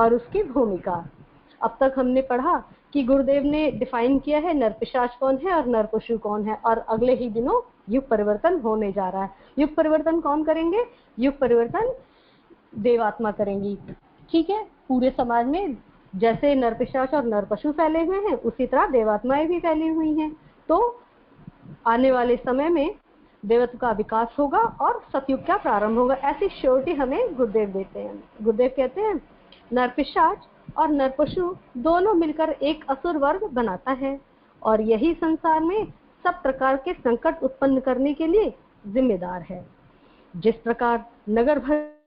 और उसकी भूमिका। अब तक हमने पढ़ा कि गुरुदेव ने डिफाइन किया है नरपिशाच कौन है और नरपशु कौन है, और अगले ही दिनों युग परिवर्तन होने जा रहा है। युग परिवर्तन कौन करेंगे? युग परिवर्तन देवात्मा करेंगी। ठीक है, पूरे समाज में जैसे नरपिशाच और नरपशु फैले हुए हैं उसी तरह देवात्माएं भी फैली हुई हैं। तो आने वाले समय में देवत्व का विकास होगा और सतयुग का प्रारंभ होगा, ऐसी श्योरिटी हमें गुरुदेव देते हैं। गुरुदेव कहते हैं नरपिशाच और नरपशु दोनों मिलकर एक असुर वर्ग बनाता है और यही संसार में सब प्रकार के संकट उत्पन्न करने के लिए जिम्मेदार है। जिस प्रकार नगर भर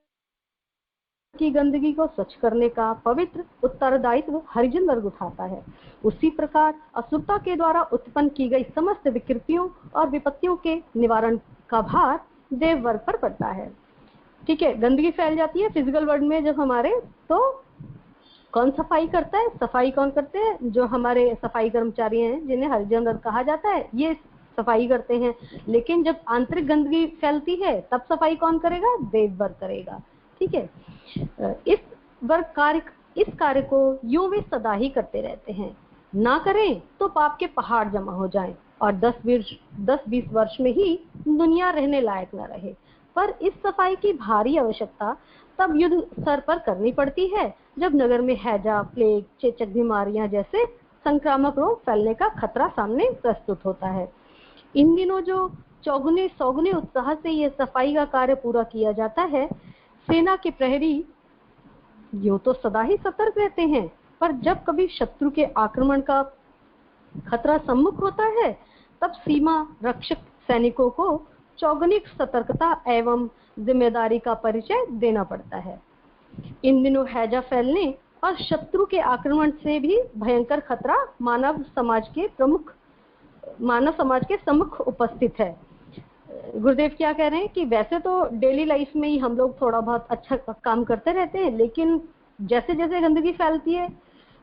की गंदगी को स्वच्छ करने का पवित्र उत्तरदायित्व हरिजन वर्ग उठाता है, उसी प्रकार असुरता के द्वारा उत्पन्न की गई समस्त विकृतियों और विपत्तियों के निवारण का भार देव वर्ग पर पड़ता है। ठीक है, गंदगी फैल जाती है फिजिकल वर्ल्ड में जब हमारे, तो कौन सफाई करता है? सफाई कौन करते हैं? जो हमारे सफाई कर्मचारी हैं जिन्हें हरिजन वर्ग कहा जाता है, ये सफाई करते हैं। लेकिन जब आंतरिक गंदगी फैलती है तब सफाई कौन करेगा? देव वर्ग करेगा। ठीक है, इस कार्य को यूं वे सदा ही करते रहते हैं। ना करें तो पाप के पहाड़ जमा हो जाएं और 10-20 वर्ष में ही दुनिया रहने लायक न रहे। पर इस सफाई की भारी आवश्यकता तब युद्ध स्तर पर करनी पड़ती है जब नगर में हैजा, प्लेग, चेचक बीमारियां जैसे संक्रामक रोग फैलने का खतरा सामने प्रस्तुत होता है। इन दिनों जो चौगुने सौगुने उत्साह से यह सफाई का कार्य पूरा किया जाता है, सेना के प्रहरी यूं तो सदा ही सतर्क रहते हैं, पर जब कभी शत्रु के आक्रमण का खतरा सम्मुख होता है तब सीमा रक्षक सैनिकों को चौगुनी सतर्कता एवं जिम्मेदारी का परिचय देना पड़ता है। इन दिनों हैजा फैलने और शत्रु के आक्रमण से भी भयंकर खतरा मानव समाज के सम्मुख उपस्थित है। गुरुदेव क्या कह रहे हैं कि वैसे तो डेली लाइफ में ही हम लोग थोड़ा बहुत अच्छा काम करते रहते हैं, लेकिन जैसे जैसे गंदगी फैलती है,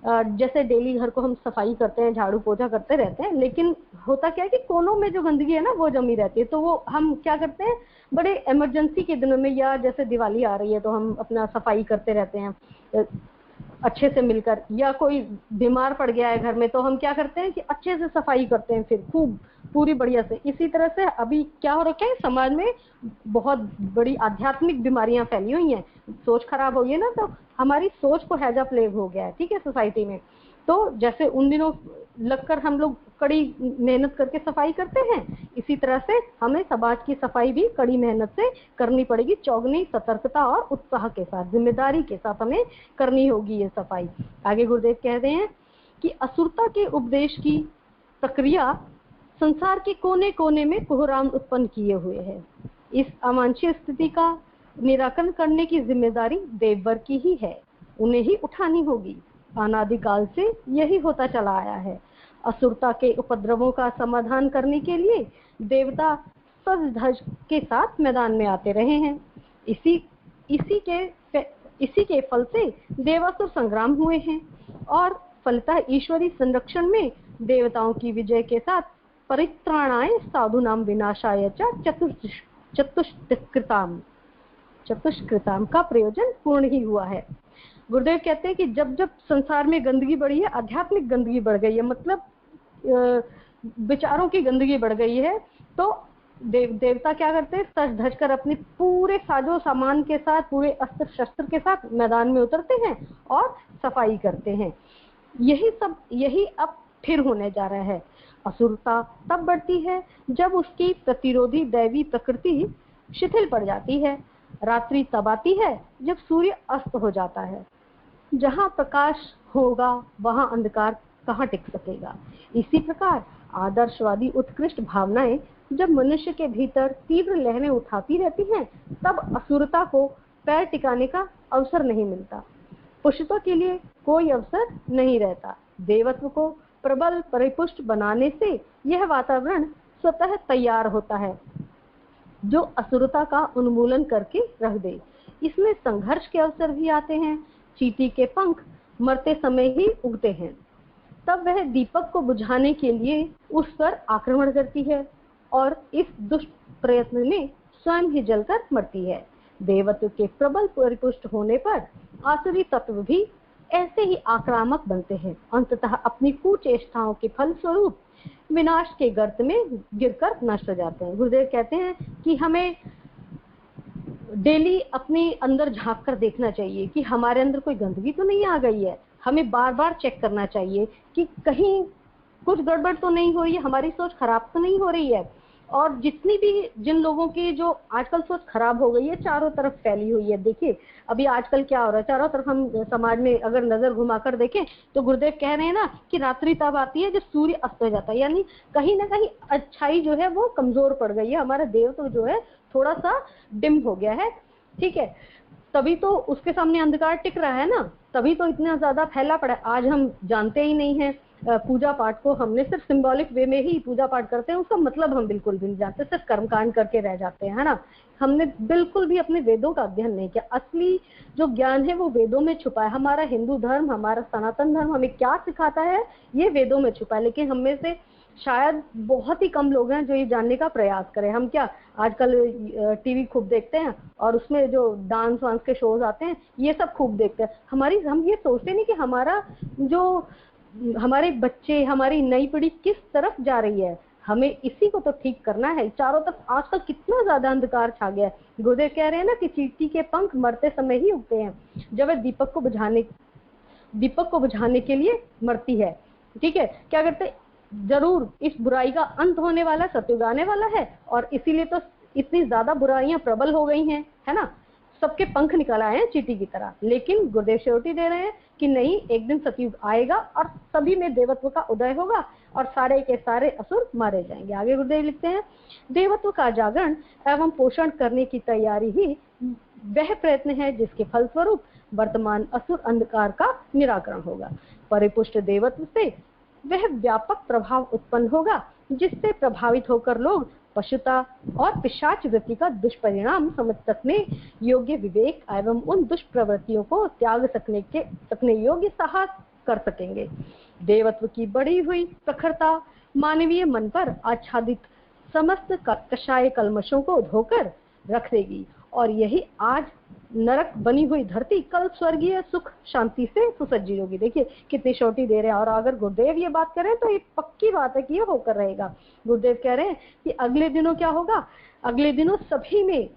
जैसे डेली घर को हम सफाई करते हैं, झाड़ू पोछा करते रहते हैं, लेकिन होता क्या है कि कोनों में जो गंदगी है ना वो जमी रहती है। तो वो हम क्या करते हैं, बड़े इमरजेंसी के दिनों में या जैसे दिवाली आ रही है तो हम अपना सफाई करते रहते हैं अच्छे से मिलकर, या कोई बीमार पड़ गया है घर में तो हम क्या करते हैं कि अच्छे से सफाई करते हैं, फिर खूब पूरी बढ़िया से। इसी तरह से अभी क्या हो रखा है, समाज में बहुत बड़ी आध्यात्मिक बीमारियां फैली हुई हैं। सोच खराब हो गई ना, तो हमारी सोच को हैजा प्लेग हो गया है। ठीक है, सोसाइटी में तो जैसे उन दिनों लगकर हम लोग कड़ी मेहनत करके सफाई करते हैं, इसी तरह से हमें समाज की सफाई भी कड़ी मेहनत से करनी पड़ेगी, चौगुनी सतर्कता और उत्साह के साथ, जिम्मेदारी के साथ हमें करनी होगी ये सफाई। आगे गुरुदेव कहते हैं कि असुरता के उपदेश की प्रक्रिया संसार के कोने कोने में कोहराम उत्पन्न किए हुए है। इस अवांछित स्थिति का निराकरण करने की जिम्मेदारी देववर्ग की ही है, उन्हें ही उठानी होगी। अनादिकाल से यही होता चला आया है। असुरता के उपद्रवों का समाधान करने के लिए देवता सज धज के साथ मैदान में आते रहे हैं। इसी के फल से देवासुर संग्राम हुए हैं और फलतः ईश्वरी संरक्षण में देवताओं की विजय के साथ परित्राणाय साधुनाम विनाशाय चतुष्कृताम का प्रयोजन पूर्ण ही हुआ है। गुरुदेव कहते हैं कि जब जब संसार में गंदगी बढ़ी है, आध्यात्मिक गंदगी बढ़ गई है, मतलब विचारों की गंदगी बढ़ गई है, तो देवता क्या करते हैं, सज धज कर अपने पूरे साजो सामान के साथ, पूरे अस्त्र शस्त्र के साथ मैदान में उतरते हैं और सफाई करते हैं। यही अब फिर होने जा रहा है। असुरता तब बढ़ती है जब उसकी प्रतिरोधी दैवी प्रकृति शिथिल पड़ जाती है। रात्रि तब आती है जब सूर्य अस्त हो जाता है। जहां प्रकाश होगा वहां अंधकार कहां टिक सकेगा। इसी प्रकार आदर्शवादी उत्कृष्ट भावनाएं जब मनुष्य के भीतर तीव्र लहरें उठाती रहती हैं, तब असुरता को पैर टिकाने का अवसर नहीं मिलता, पुष्टता के लिए कोई अवसर नहीं रहता। देवत्व को प्रबल परिपुष्ट बनाने से यह वातावरण स्वतः तैयार होता है जो असुरता का उन्मूलन करके रख दे। इसमें संघर्ष के अवसर भी आते हैं। चींटी के पंख मरते समय ही उगते हैं, तब वह दीपक को बुझाने के लिए उस पर आक्रमण करती है और इस दुष्ट प्रयत्न में स्वयं ही जलकर मरती है। देवत्व के प्रबल परिपुष्ट होने पर आसुरी तत्व भी ऐसे ही आक्रामक बनते हैं, अंततः अपनी कुचेष्टाओं के फलस्वरूप विनाश के गर्त में गिरकर नष्ट हो जाते हैं। गुरुदेव कहते हैं कि हमें डेली अपने अंदर झांक कर देखना चाहिए कि हमारे अंदर कोई गंदगी तो नहीं आ गई है। हमें बार बार चेक करना चाहिए कि कहीं कुछ गड़बड़ तो नहीं हो रही है, हमारी सोच खराब तो नहीं हो रही है। और जितनी भी जिन लोगों की जो आजकल सोच खराब हो गई है, चारों तरफ फैली हुई है। देखिए अभी आजकल क्या हो रहा है, चारों तरफ हम समाज में अगर नजर घुमाकर देखें तो गुरुदेव कह रहे हैं ना कि रात्रि तब आती है जब सूर्य अस्त हो जाता है, यानी कहीं ना कहीं अच्छाई जो है वो कमजोर पड़ गई है, हमारा देव तो जो है थोड़ा सा डिम हो गया है। ठीक है, तभी तो उसके सामने अंधकार टिक रहा है ना, तभी तो इतना ज्यादा फैला पड़ा है। आज हम जानते ही नहीं है पूजा पाठ को, हमने सिर्फ सिंबॉलिक वे में ही पूजा पाठ करते हैं, उसका मतलब हम बिल्कुल भी नहीं जानते, सिर्फ कर्मकांड करके रह जाते हैं, है ना। हमने बिल्कुल भी अपने वेदों का अध्ययन नहीं किया। असली जो ज्ञान है वो वेदों में छुपा है। हमारा हिंदू धर्म, हमारा सनातन धर्म हमें क्या सिखाता है ये वेदों में छुपा है, लेकिन हम में से शायद बहुत ही कम लोग हैं जो ये जानने का प्रयास करें। हम क्या आजकल टीवी खूब देखते हैं और उसमें जो डांस वांस के शोज आते हैं ये सब खूब देखते हैं। हम ये सोचते नहीं कि हमारे बच्चे, हमारी नई पीढ़ी किस तरफ जा रही है, हमें इसी को तो ठीक करना है। चारों तरफ आजकल कितना ज्यादा अंधकार छा गया है। गुरुदेव कह रहे हैं ना कि चींटी के पंख मरते समय ही उगते हैं, जब वह दीपक को बुझाने के लिए मरती है। ठीक है, क्या करते, जरूर इस बुराई का अंत होने वाला, सत्युग आने वाला है, और इसीलिए तो इतनी ज्यादा बुराइयां प्रबल हो गई हैं, है ना। सबके पंख निकल आए हैं चींटी की तरह, लेकिन गुरुदेव श्योरिटी दे रहे हैं कि नहीं, एक दिन सतयुग आएगा और सभी में देवत्व का उदय होगा और सारे के सारे असुर मारे जाएंगे। आगे गुरुदेव लिखते हैं, देवत्व का जागरण एवं पोषण करने की तैयारी ही वह प्रयत्न है जिसके फलस्वरूप वर्तमान असुर अंधकार का निराकरण होगा। परिपुष्ट देवत्व से वह व्यापक प्रभाव उत्पन्न होगा जिससे प्रभावित होकर लोग पशुता और पिशाच वृत्ति का दुष्परिणाम समझ सकने योग्य विवेक एवं उन दुष्प्रवृत्तियों को त्याग सकने योग्य साहस कर सकेंगे। देवत्व की बढ़ी हुई प्रखरता मानवीय मन पर आच्छादित समस्त कषाय कल्मशों को धोकर रख देगी और यही आज नरक बनी हुई धरती कल स्वर्गीय सुख शांति से सुसज्जित होगी। देखिए कितनी छोटी देर है, और अगर गुरुदेव ये बात करें तो ये पक्की बात है कि ये होकर रहेगा। गुरुदेव कह रहे हैं कि अगले दिनों क्या होगा, अगले दिनों सभी में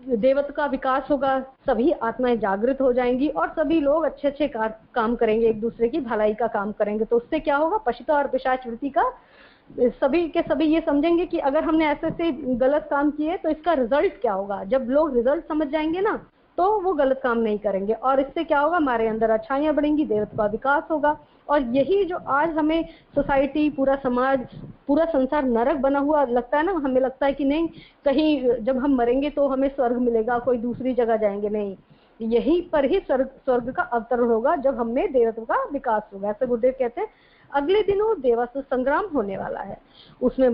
देवत्व का विकास होगा, सभी आत्माएं जागृत हो जाएंगी और सभी लोग अच्छे अच्छे काम करेंगे, एक दूसरे की भलाई का काम करेंगे। तो उससे क्या होगा, पशुता और पिशाच वृत्ति का सभी के सभी ये समझेंगे कि अगर हमने ऐसे से गलत काम किए तो इसका रिजल्ट क्या होगा। जब लोग रिजल्ट समझ जाएंगे ना तो वो गलत काम नहीं करेंगे, और इससे क्या होगा, हमारे अंदर अच्छाइयां बढ़ेंगी, देवत्व का विकास होगा। और यही जो आज हमें सोसाइटी, पूरा समाज, पूरा संसार नरक बना हुआ लगता है ना, हमें लगता है कि नहीं कहीं जब हम मरेंगे तो हमें स्वर्ग मिलेगा, कोई दूसरी जगह जाएंगे, नहीं, यहीं पर ही स्वर्ग का अवतरण होगा जब हमें देवत्व का विकास होगा। ऐसे गुरुदेव कहते हैं अगले दिनों देवासुर संग्राम होने वाला है, उसमें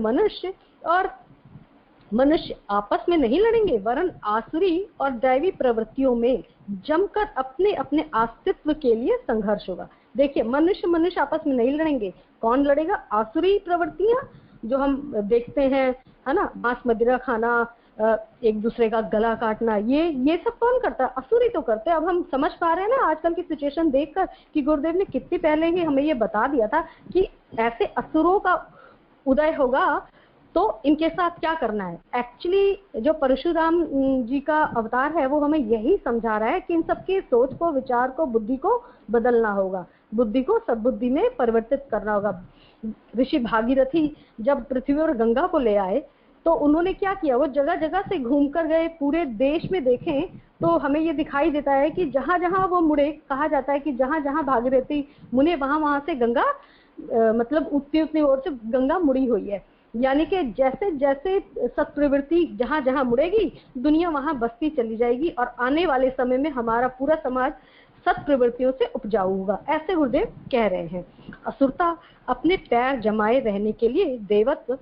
मनुष्य आपस में नहीं लड़ेंगे वरन आसुरी और दैवी प्रवृत्तियों में जमकर अपने अपने अस्तित्व के लिए संघर्ष होगा। देखिए मनुष्य आपस में नहीं लड़ेंगे, कौन लड़ेगा, आसुरी प्रवृत्तियां जो हम देखते हैं, है ना, मांस मदिरा खाना, एक दूसरे का गला काटना, ये सब कौन करता है, असुरी तो करते हैं। अब हम समझ पा रहे हैं ना आजकल की सिचुएशन देखकर कि गुरुदेव ने कितनी पहले ही हमें ये बता दिया था कि ऐसे असुरों का उदय होगा तो इनके साथ क्या करना है। एक्चुअली जो परशुराम जी का अवतार है वो हमें यही समझा रहा है कि इन सबकी सोच को, विचार को, बुद्धि को बदलना होगा, बुद्धि को सद्बुद्धि में परिवर्तित करना होगा। ऋषि भागीरथी जब पृथ्वी और गंगा को ले आए तो उन्होंने क्या किया, वो जगह जगह से घूम कर गए, पूरे देश में देखें तो हमें ये दिखाई देता है कि जहां जहां वो मुड़े, कहा जाता है कि जहां जहां भागीरथी मुने वहां से गंगा मतलब उतनी ओर से गंगा मुड़ी हुई है। यानी कि जैसे जैसे सत्प्रवृत्ति जहां जहां मुड़ेगी दुनिया वहां बसती चली जाएगी और आने वाले समय में हमारा पूरा समाज सत्प्रवृत्तियों से उपजाऊ होगा, ऐसे गुरुदेव कह रहे हैं। असुरता अपने पैर जमाए रहने के लिए देवत्व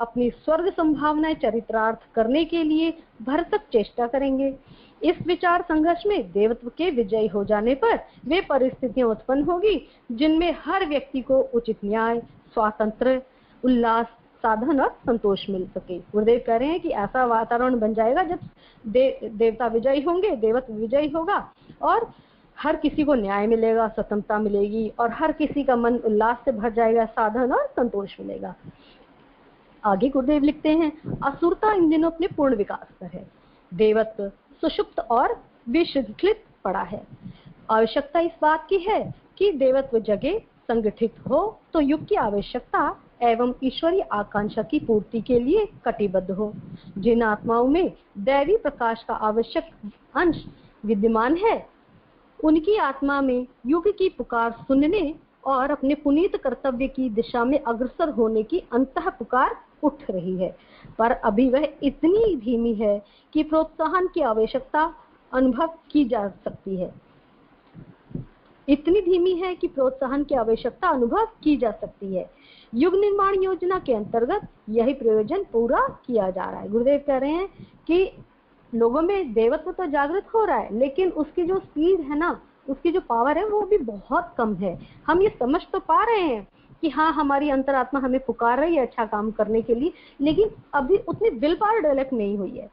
अपनी स्वर्ग संभावनाएं चरितार्थ करने के लिए भरसक चेष्टा करेंगे। इस विचार संघर्ष में देवत्व के विजयी हो जाने पर वे परिस्थितियां उत्पन्न होगी जिनमें हर व्यक्ति को उचित न्याय, स्वातंत्र्य, उल्लास, साधन और संतोष मिल सके। गुरुदेव कह रहे हैं कि ऐसा वातावरण बन जाएगा जब देवता विजयी होंगे, देवत्व विजयी होगा और हर किसी को न्याय मिलेगा, स्वतंत्रता मिलेगी और हर किसी का मन उल्लास से भर जाएगा, साधन और संतोष मिलेगा। आगे गुरुदेव लिखते हैं, असुरता इन दिनों अपने पूर्ण विकास पर है, देवत्व सुषुप्त और विशिथिलित पड़ा है। आवश्यकता इस बात की है कि देवत्व जगे, संगठित हो तो युग की आवश्यकता एवं ईश्वरीय आकांक्षा की पूर्ति के लिए कटिबद्ध हो। जिन आत्माओं में दैवी प्रकाश का आवश्यक अंश विद्यमान है, उनकी आत्मा में युग की पुकार सुनने और अपने पुनीत कर्तव्य की दिशा में अग्रसर होने की अंतः पुकार उठ रही है, पर अभी वह इतनी धीमी है कि प्रोत्साहन की आवश्यकता अनुभव की जा सकती है। इतनी धीमी है कि प्रोत्साहन की आवश्यकता अनुभव की जा सकती है। युग निर्माण योजना के अंतर्गत यही प्रयोजन पूरा किया जा रहा है। गुरुदेव कह रहे हैं कि लोगों में देवत्व तो जागृत हो रहा है, लेकिन उसकी जो स्पीड है ना, उसकी जो पावर है वो भी बहुत कम है। हम ये समझ तो पा रहे हैं कि हाँ, हमारी अंतरात्मा हमें पुकार रही है अच्छा काम करने के लिए, लेकिन अभी उतनी विल पावर डेवलप नहीं हुई है।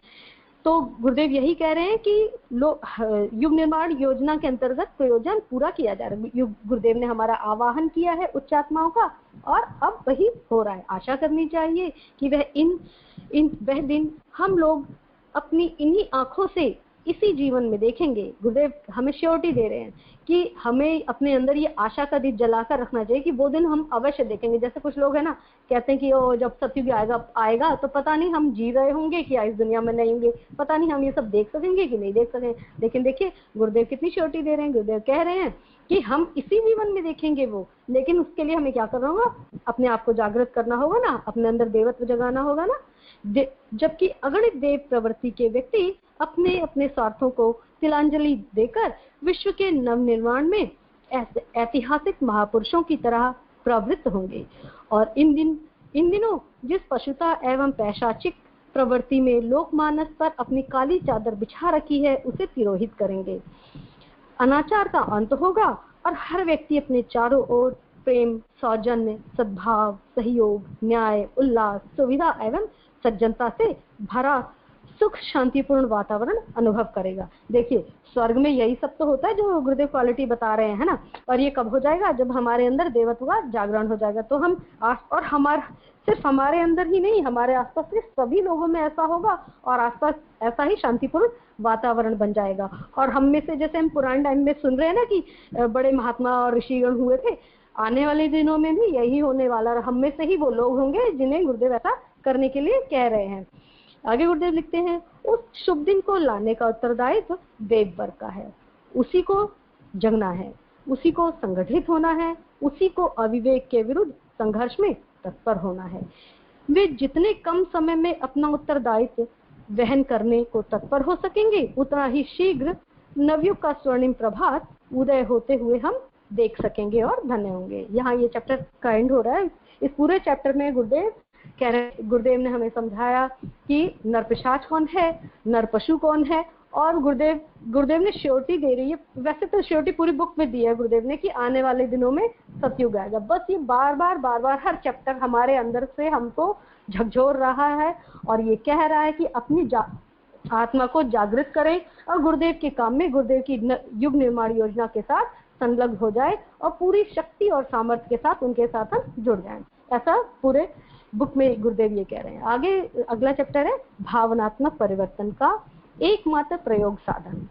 तो गुरुदेव यही कह रहे हैं कि युग निर्माण योजना के अंतर्गत प्रयोजन पूरा किया जा रहा है। गुरुदेव ने हमारा आवाहन किया है उच्च आत्माओं का और अब वही हो रहा है। आशा करनी चाहिए कि वह दिन हम लोग अपनी इन्हीं आंखों से इसी जीवन में देखेंगे। गुरुदेव हमें श्योरिटी दे रहे हैं कि हमें अपने अंदर ये आशा का दीप जलाकर रखना चाहिए कि वो दिन हम अवश्य देखेंगे। जैसे कुछ लोग है ना, कहते हैं कि ओ जब सतयुग आएगा तो पता नहीं हम जी रहे होंगे कि इस दुनिया में नहीं होंगे, पता नहीं हम ये सब देख सकेंगे कि नहीं देख सकेंगे। लेकिन देखिए गुरुदेव कितनी श्योरिटी दे रहे हैं। गुरुदेव कह रहे हैं कि हम इसी जीवन में देखेंगे वो, लेकिन उसके लिए हमें क्या करना होगा, अपने आप को जागृत करना होगा ना, अपने अंदर देवत्व जगाना होगा ना। जबकि अगणित देव प्रवृत्ति के व्यक्ति अपने अपने स्वार्थों को तिलांजलि देकर विश्व के नवनिर्माण में ऐतिहासिक महापुरुषों की तरह प्रवृत्त होंगे और इन दिनों जिस पशुता एवं पैशाचिक प्रवृत्ति में लोकमानस पर अपनी काली चादर बिछा रखी है उसे तिरोहित करेंगे। अनाचार का अंत होगा और हर व्यक्ति अपने चारों ओर प्रेम, सौजन्य, सद्भाव, सहयोग, न्याय, उल्लास, सुविधा एवं सज्जनता से भरा सुख शांतिपूर्ण वातावरण अनुभव करेगा। देखिए स्वर्ग में यही सब तो होता है जो गुरुदेव क्वालिटी बता रहे हैं ना। और ये कब हो जाएगा, जब हमारे अंदर देवत्व का जागरण हो जाएगा। तो हम और सिर्फ हमारे अंदर ही नहीं, हमारे आसपास के सभी लोगों में ऐसा होगा और आसपास ऐसा ही शांतिपूर्ण वातावरण बन जाएगा। और हम में से, जैसे हम पुराने टाइम में सुन रहे हैं ना कि बड़े महात्मा और ऋषिगण हुए थे, आने वाले दिनों में भी यही होने वाला। हम में से ही वो लोग होंगे जिन्हें गुरुदेव ऐसा करने के लिए कह रहे हैं। आगे गुरुदेव लिखते हैं, उस शुभ दिन को लाने का उत्तरदायित्व देव वर्ग का है। उसी को जगना है, उसी को संगठित होना है, उसी को अविवेक के विरुद्ध संघर्ष में तत्पर होना है। वे जितने कम समय में अपना उत्तरदायित्व वहन करने को तत्पर हो सकेंगे, उतना ही शीघ्र नवयुग का स्वर्णिम प्रभात उदय होते हुए हम देख सकेंगे और धन्य होंगे। यहाँ ये चैप्टर का एंड हो रहा है। इस पूरे चैप्टर में गुरुदेव ने हमें समझाया कि नर पिशाच कौन है, नर पशु कौन है, और गुरुदेव ने श्योरिटी दे रही है। वैसे तो श्योरिटी पूरी बुक में दी है गुरुदेव ने कि आने वाले दिनों में सतयुग आएगा। बस ये बार बार हर चैप्टर हमारे अंदर से हमको झकझोर रहा है और ये कह रहा है कि अपनी आत्मा को जागृत करें और गुरुदेव के काम में, गुरुदेव की युग निर्माण योजना के साथ संलग्न हो जाए और पूरी शक्ति और सामर्थ्य के साथ उनके साथ हम जुड़ जाएं। ऐसा पूरे बुक में गुरुदेव ये कह रहे हैं। आगे अगला चैप्टर है भावनात्मक परिवर्तन का एकमात्र प्रयोग साधन।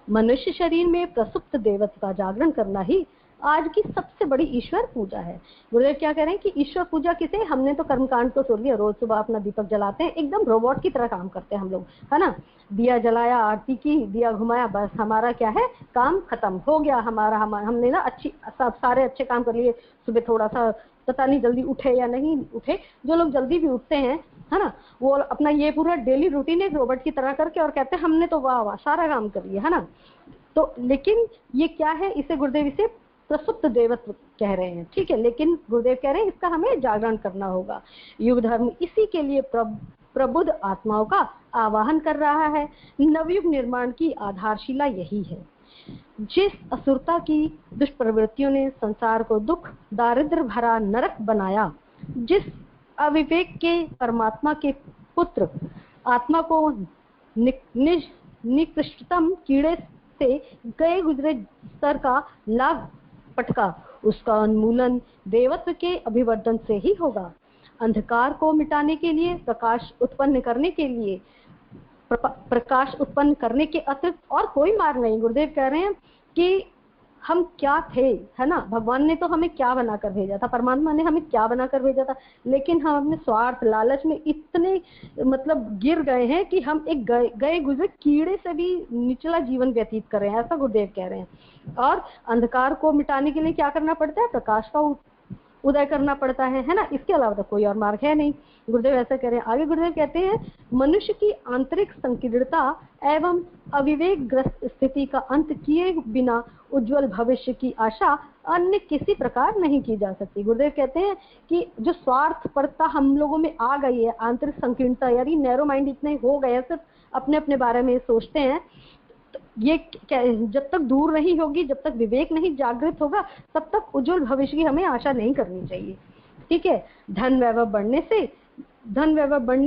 मनुष्य शरीर में प्रसुप्त देवत्व का जागरण करना ही आज की सबसे बड़ी ईश्वर पूजा है। गुरुदेव क्या कह रहे हैं कि ईश्वर पूजा किसे, हमने तो कर्मकांड तो सुन लिया, रोज सुबह अपना दीपक जलाते हैं, एकदम रोबोट की तरह काम करते हैं हम लोग, है ना। दिया जलाया, आरती की, दिया घुमाया, बस हमारा क्या है, काम खत्म हो गया हमारा। हमने ना सारे अच्छे काम कर लिए। सुबह थोड़ा सा पता नहीं जल्दी उठे या नहीं उठे, जो लोग जल्दी भी उठते हैं, है ना, वो अपना ये पूरा डेली रूटीन एक रोबोट की तरह करके और कहते हैं हमने तो वाह सारा काम कर लिया, है ना। तो लेकिन ये क्या है, इसे गुरुदेव इसे प्रसुप्त देवत्व कह रहे हैं, ठीक है। लेकिन गुरुदेव कह रहे हैं इसका हमें जागरण करना होगा। युग धर्म इसी के लिए प्रबुद्ध आत्माओं का आवाहन कर रहा है। नवयुग निर्माण की आधारशिला यही है। जिस असुरता की दुष्प्रवृत्तियों ने संसार को दुख दारिद्र भरा नरक बनाया, जिस अविवेक के परमात्मा के पुत्र आत्मा को निकृष्टतम कीड़े से गए गुजरे स्तर का लाभ पटका, उसका उन्मूलन देवत्व के अभिवर्धन से ही होगा। अंधकार को मिटाने के लिए, प्रकाश उत्पन्न करने के लिए, प्रकाश उत्पन्न करने के अतिरिक्त और कोई मार्ग नहीं। गुरुदेव कह रहे हैं कि हम क्या थे, है ना, भगवान ने तो हमें क्या बनाकर भेजा था, परमात्मा ने हमें क्या बनाकर भेजा था, लेकिन हम अपने स्वार्थ लालच में इतने मतलब गिर गए हैं कि हम एक गए गुजरे कीड़े से भी निचला जीवन व्यतीत कर रहे हैं, ऐसा गुरुदेव कह रहे हैं। और अंधकार को मिटाने के लिए क्या करना पड़ता है, प्रकाश का उदय करना पड़ता है ना, इसके अलावा तो कोई और मार्ग है नहीं। गुरुदेव ऐसा कह रहे हैं। आगे गुरुदेव कहते हैं, मनुष्य की आंतरिक संकीर्णता एवं अविवेक ग्रस्त स्थिति का अंत किए बिना उज्जवल भविष्य की आशा अन्य किसी प्रकार नहीं की जा सकती। गुरुदेव कहते हैं कि जो स्वार्थपरता हम लोगों में आ गई है, आंतरिक संकीर्णता, यानी नैरो माइंड इतने हो गए हैं, सिर्फ अपने अपने बारे में सोचते हैं, ये जब तक दूर नहीं होगी, जब तक विवेक नहीं जागृत होगा, तब तक उज्जवल भविष्य की हमें आशा नहीं करनी चाहिए। ठीक है, धन वैभव बढ़ने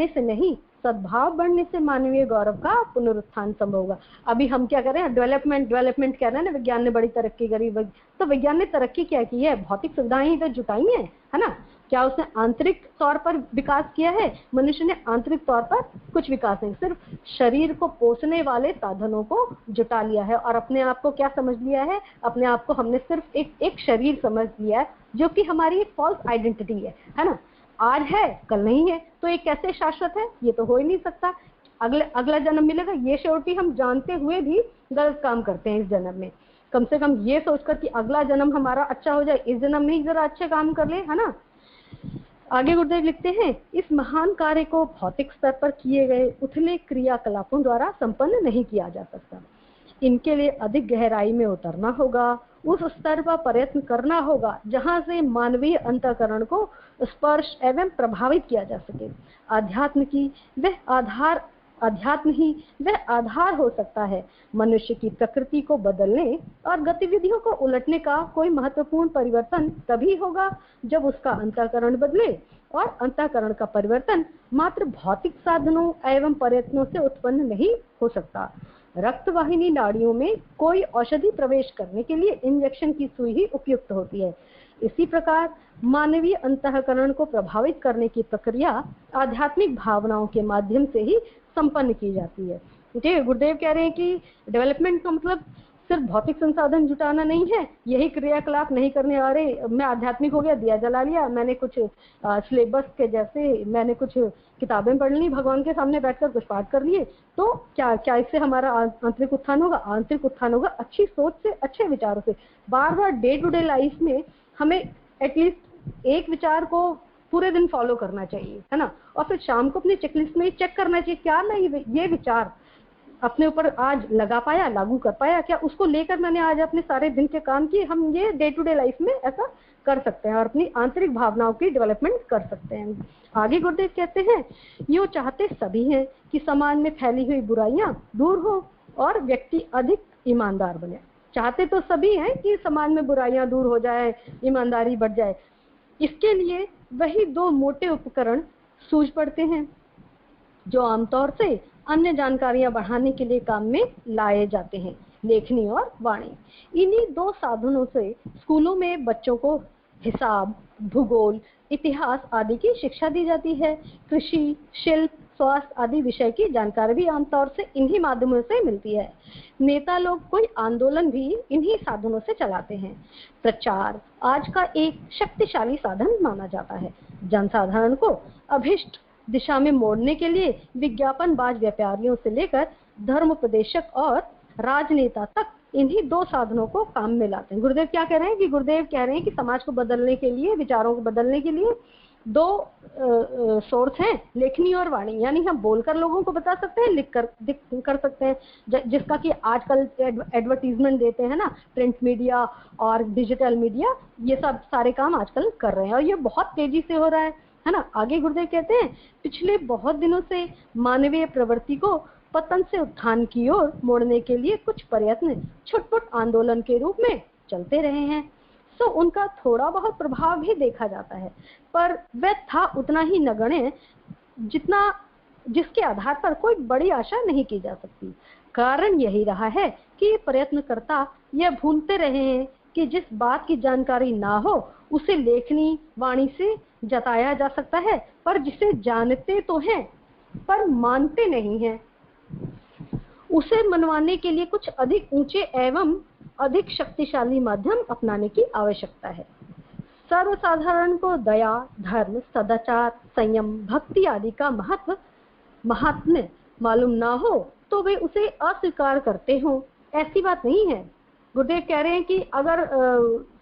से नहीं, सद्भाव बढ़ने से मानवीय गौरव का पुनरुत्थान संभव होगा। अभी हम क्या कर रहे हैं, डेवलपमेंट कह रहे हैं ना, विज्ञान ने बड़ी तरक्की करी, तो विज्ञान ने तरक्की क्या की है, भौतिक सुविधाएं ही तो जुटाई है ना, क्या उसने आंतरिक तौर पर विकास किया है? मनुष्य ने आंतरिक तौर पर कुछ विकास नहीं, सिर्फ शरीर को पोषने वाले साधनों को जुटा लिया है और अपने आप को क्या समझ लिया है, अपने आप को हमने सिर्फ एक शरीर समझ लिया है, जो कि हमारी एक फॉल्स आइडेंटिटी है ना। आज है कल नहीं है, तो ये कैसे शाश्वत है, ये तो हो ही नहीं सकता। अगला जन्म मिलेगा, ये श्योरिटी हम जानते हुए भी गलत काम करते हैं इस जन्म में। कम से कम ये सोचकर कि अगला जन्म हमारा अच्छा हो जाए, इस जन्म में ही जरा अच्छे काम कर ले, है ना। आगे गुरुदेव लिखते हैं, इस महान कार्य को भौतिक स्तर पर किए गए उथले क्रियाकलापों द्वारा संपन्न नहीं किया जा सकता। इनके लिए अधिक गहराई में उतरना होगा, उस स्तर पर प्रयत्न करना होगा जहां से मानवीय अंतःकरण को स्पर्श एवं प्रभावित किया जा सके। अध्यात्म ही वह आधार हो सकता है। मनुष्य की प्रकृति को बदलने और गतिविधियों को उलटने का कोई महत्वपूर्ण परिवर्तन तभी होगा जब उसका अंतःकरण बदले, और अंतःकरण का परिवर्तन मात्र भौतिक साधनों एवं प्रयत्नों से उत्पन्न नहीं हो सकता। रक्तवाहिनी नाड़ियों में कोई औषधि प्रवेश करने के लिए इंजेक्शन की सुई ही उपयुक्त होती है। इसी प्रकार मानवीय अंतःकरण को प्रभावित करने की प्रक्रिया आध्यात्मिक भावनाओं के माध्यम से ही संपन्न की जाती है। ठीक है, गुरुदेव कह रहे हैं कि डेवलपमेंट का मतलब सिर्फ भौतिक संसाधन जुटाना नहीं है, यही क्रियाकलाप नहीं करने आ रहे, मैं आध्यात्मिक हो गया, दिया जला लिया, मैंने कुछ सिलेबस के जैसे मैंने कुछ किताबें पढ़ ली, भगवान के सामने बैठकर कुछ पाठ कर लिए, तो क्या इससे हमारा आंतरिक उत्थान होगा? आंतरिक उत्थान होगा अच्छी सोच से, अच्छे विचारों से। बार बार डे टू डे लाइफ में हमें एटलीस्ट एक विचार को पूरे दिन फॉलो करना चाहिए, है ना, और फिर शाम को अपनी चेकलिस्ट में चेक करना चाहिए, क्या मैं ये विचार अपने ऊपर आज लगा पाया, लागू कर पाया, क्या उसको लेकर मैंने आज अपने सारे दिन के काम किए। हम ये डे टू डे लाइफ में ऐसा कर सकते हैं और अपनी आंतरिक भावनाओं की डेवलपमेंट कर सकते हैं। आगे गुरुदेव कहते हैं, यूँ चाहते सभी हैं कि समाज में फैली हुई बुराइयां दूर हो और व्यक्ति अधिक ईमानदार बने। चाहते तो सभी हैं कि समाज में बुराइयां दूर हो जाए, ईमानदारी बढ़ जाए। इसके लिए वही दो मोटे उपकरण सूझ पड़ते हैं जो आमतौर से अन्य जानकारियां बढ़ाने के लिए काम में लाए जाते हैं, लेखनी और वाणी। इन्हीं दो साधनों से स्कूलों में बच्चों को हिसाब, भूगोल, इतिहास आदि की शिक्षा दी जाती है। कृषि, शिल्प, स्वास्थ्य आदि विषय की जानकारी भी आमतौर से इन्हीं माध्यमों से मिलती है। नेता लोग कोई आंदोलन भी इन्हीं साधनों से चलाते हैं। प्रचार आज का एक शक्तिशाली साधन माना जाता है। जनसाधारण को अभिष्ट दिशा में मोड़ने के लिए विज्ञापनबाज व्यापारियों से लेकर धर्मोपदेशक और राजनेता तक इन्हीं दो साधनों को काम में लाते हैं। गुरुदेव क्या कह रहे हैं कि गुरुदेव कह रहे हैं कि समाज को बदलने के लिए, विचारों को बदलने के लिए दो सोर्स हैं, लेखनी और वाणी। यानी हम बोलकर लोगों को बता सकते हैं, लिख कर सकते हैं, जिसका कि आजकल एडवर्टीजमेंट देते हैं ना, प्रिंट मीडिया और डिजिटल मीडिया, ये सब सारे काम आजकल कर रहे हैं और ये बहुत तेजी से हो रहा है ना। आगे गुरुदेव कहते हैं, पिछले बहुत दिनों से मानवीय प्रवृत्ति को पतन से उत्थान की ओर मोड़ने के लिए कुछ प्रयत्न छुटपुट आंदोलन के रूप में चलते रहे हैं। सो उनका थोड़ा बहुत प्रभाव भी देखा जाता है, पर वह था उतना ही नगण्य जितना जिसके आधार पर कोई बड़ी आशा नहीं की जा सकती। कारण यही रहा है कि प्रयत्नकर्ता यह भूलते रहे हैं कि जिस बात की जानकारी ना हो उसे लेखनी वाणी से जताया जा सकता है, पर जिसे जानते तो हैं पर मानते नहीं हैं, उसे मनवाने के लिए कुछ अधिक ऊंचे एवं अधिक शक्तिशाली माध्यम अपनाने की आवश्यकता है। सर्वसाधारण को दया, धर्म, सदाचार, संयम, भक्ति आदि का महात्म्य मालूम ना हो तो वे उसे अस्वीकार करते हो, ऐसी बात नहीं है। गुरुदेव कह रहे हैं कि अगर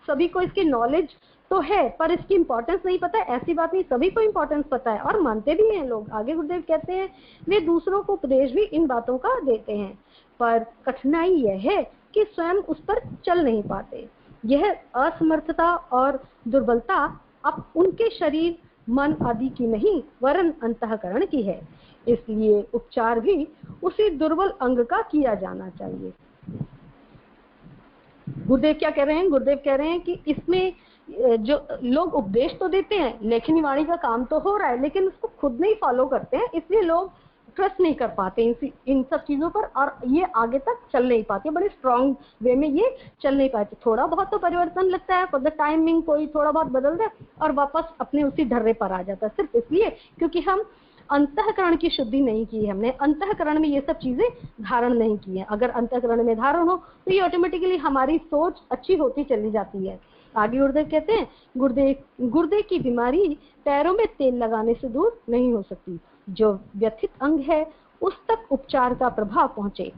सभी को इसकी नॉलेज तो है पर इसकी इंपॉर्टेंस नहीं पता, ऐसी बात नहीं, सभी को इंपॉर्टेंस पता है और मानते भी हैं लोग। आगे गुरुदेव कहते हैं वे दूसरों को उपदेश भी इन बातों का देते हैं, पर कठिनाई यह है कि स्वयं उस पर चल नहीं पाते। यह असमर्थता और दुर्बलता अब उनके शरीर, मन आदि की नहीं वरन अंतःकरण की है। इसलिए उपचार भी उसी दुर्बल अंग का किया जाना चाहिए। गुरुदेव क्या कह रहे हैं? गुरुदेव कह रहे हैं कि इसमें जो लोग उपदेश तो देते हैं, लेखनी वाणी का काम तो हो रहा है, लेकिन उसको खुद नहीं फॉलो करते हैं, इसलिए लोग ट्रस्ट नहीं कर पाते इन सब चीजों पर और ये आगे तक चल नहीं पाते, बड़े स्ट्रांग वे में ये चल नहीं पाते। थोड़ा बहुत तो परिवर्तन लगता है, फॉर द टाइमिंग कोई थोड़ा बहुत बदल जाए और वापस अपने उसी ढर्रे पर आ जाता है, सिर्फ इसलिए क्योंकि हम अंतःकरण की शुद्धि नहीं की है, हमने अंतःकरण में ये सब चीजें धारण नहीं की है। अगर अंतःकरण में धारण हो तो ये ऑटोमेटिकली हमारी सोच अच्छी होती चली जाती है। आगे गुरुदेव कहते हैं गुर्दे की बीमारी पैरों में तेल लगाने से दूर नहीं हो सकती। जो व्यथित अंग है उस तक उपचार का प्रभाव पहुंचे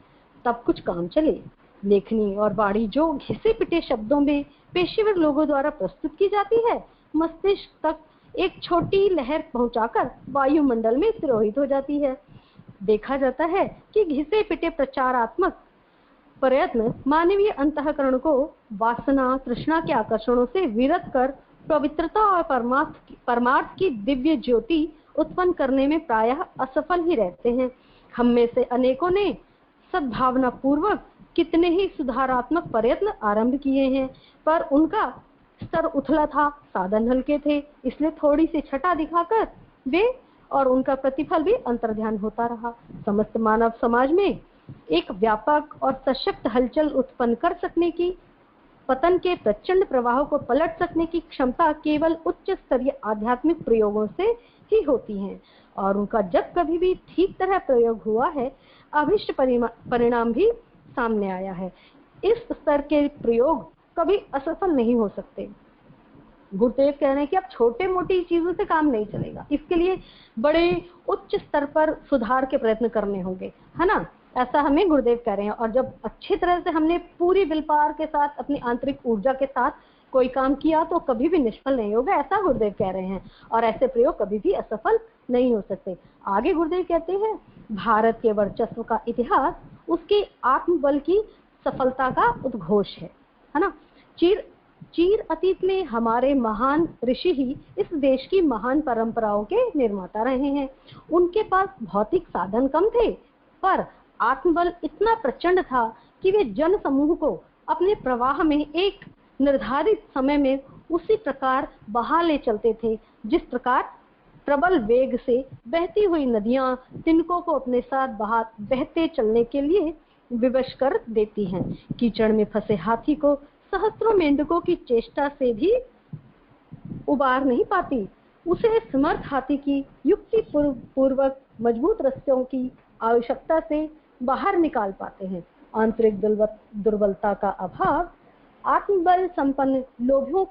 तब कुछ काम चले। लेखनी और वाणी जो घिसे पिटे शब्दों में पेशेवर लोगों द्वारा प्रस्तुत की जाती है, मस्तिष्क तक एक छोटी लहर पहुंचाकर वायुमंडल में तिरोहित हो जाती है। देखा जाता है कि घिसे पिटे प्रचारात्मक प्रयत्न मानवीय अंतःकरण को वासना तृष्णा के आकर्षणों से विरत कर पवित्रता और परमार्थ की दिव्य ज्योति उत्पन्न करने में प्रायः असफल ही रहते हैं। हम में से अनेकों ने सद्भावना पूर्वक कितने ही सुधारात्मक प्रयत्न आरंभ किए हैं, पर उनका स्तर उथला था, साधन हल्के थे, इसलिए थोड़ी सी छटा दिखाकर वे और उनका प्रतिफल भी अंतर्ध्यान होता रहा। समस्त मानव समाज में एक व्यापक और सशक्त हलचल उत्पन्न कर सकने की, पतन के प्रचंड प्रवाह को पलट सकने की क्षमता केवल उच्च स्तरीय आध्यात्मिक प्रयोगों से ही होती है, और उनका जब कभी भी ठीक तरह प्रयोग हुआ है अभिष्ट परिणाम भी सामने आया है। इस स्तर के प्रयोग कभी असफल नहीं हो सकते। गुरुदेव कह रहे हैं कि अब छोटे मोटी चीजों से काम नहीं चलेगा, इसके लिए बड़े उच्च स्तर पर सुधार के प्रयत्न करने होंगे, है ना, ऐसा हमें गुरुदेव कह रहे हैं। और जब अच्छी तरह से हमने पूरी विल पावर के साथ अपनी आंतरिक ऊर्जा के साथ कोई काम किया तो कभी भी निष्फल नहीं होगा, ऐसा गुरुदेव कह रहे हैं, और ऐसे प्रयोग कभी भी असफल नहीं हो सकते। आगे गुरुदेव कहते हैं भारत के वर्चस्व का इतिहास उसके आत्मबल की सफलता का उद्घोष है ना। चीर अतीत में हमारे महान ऋषि ही इस देश की महान परंपराओं के निर्माता रहे हैं। उनके पास भौतिक साधन कम थे, पर आत्मबल इतना प्रचंड था कि वे जन समूह को अपने प्रवाह में एक निर्धारित समय में उसी प्रकार बहा ले चलते थे जिस प्रकार प्रबल वेग से बहती हुई नदियां तिनकों को अपने साथ बहते चलने के लिए विवश कर देती हैं। कीचड़ में फंसे हाथी को सहस्त्रों मेंढकों की चेष्टा से भी उबार नहीं पाती, उसे समर्थ हाथी की युक्ति पूर्वक मजबूत रस्सियों की आवश्यकता से बाहर निकाल पाते हैं। आंतरिक दुर्बलता का अभाव आत्मबल संपन्न लोगों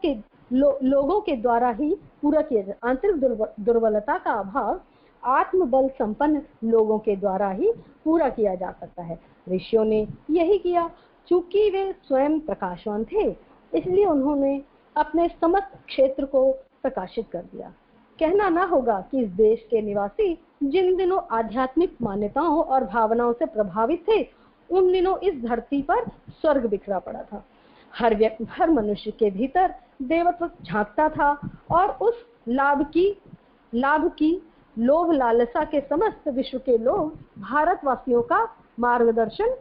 के द्वारा ही पूरा किया जाता है। आंतरिक दुर्बलता का अभाव आत्मबल संपन्न लोगों के द्वारा ही पूरा किया जा सकता है। ऋषियों ने यही किया। चूंकि वे स्वयं प्रकाशवान थे, इसलिए उन्होंने अपने समस्त क्षेत्र को प्रकाशित कर दिया। कहना ना होगा कि इस देश के निवासी जिन दिनों आध्यात्मिक मान्यताओं और भावनाओं से प्रभावित थे, उन दिनों इस धरती पर स्वर्ग बिखरा पड़ा था। हर मनुष्य के भीतर देवत्व झांकता था और उस लाभ की लोभ लालसा के समस्त विश्व के लोग भारतवासियों का मार्गदर्शन,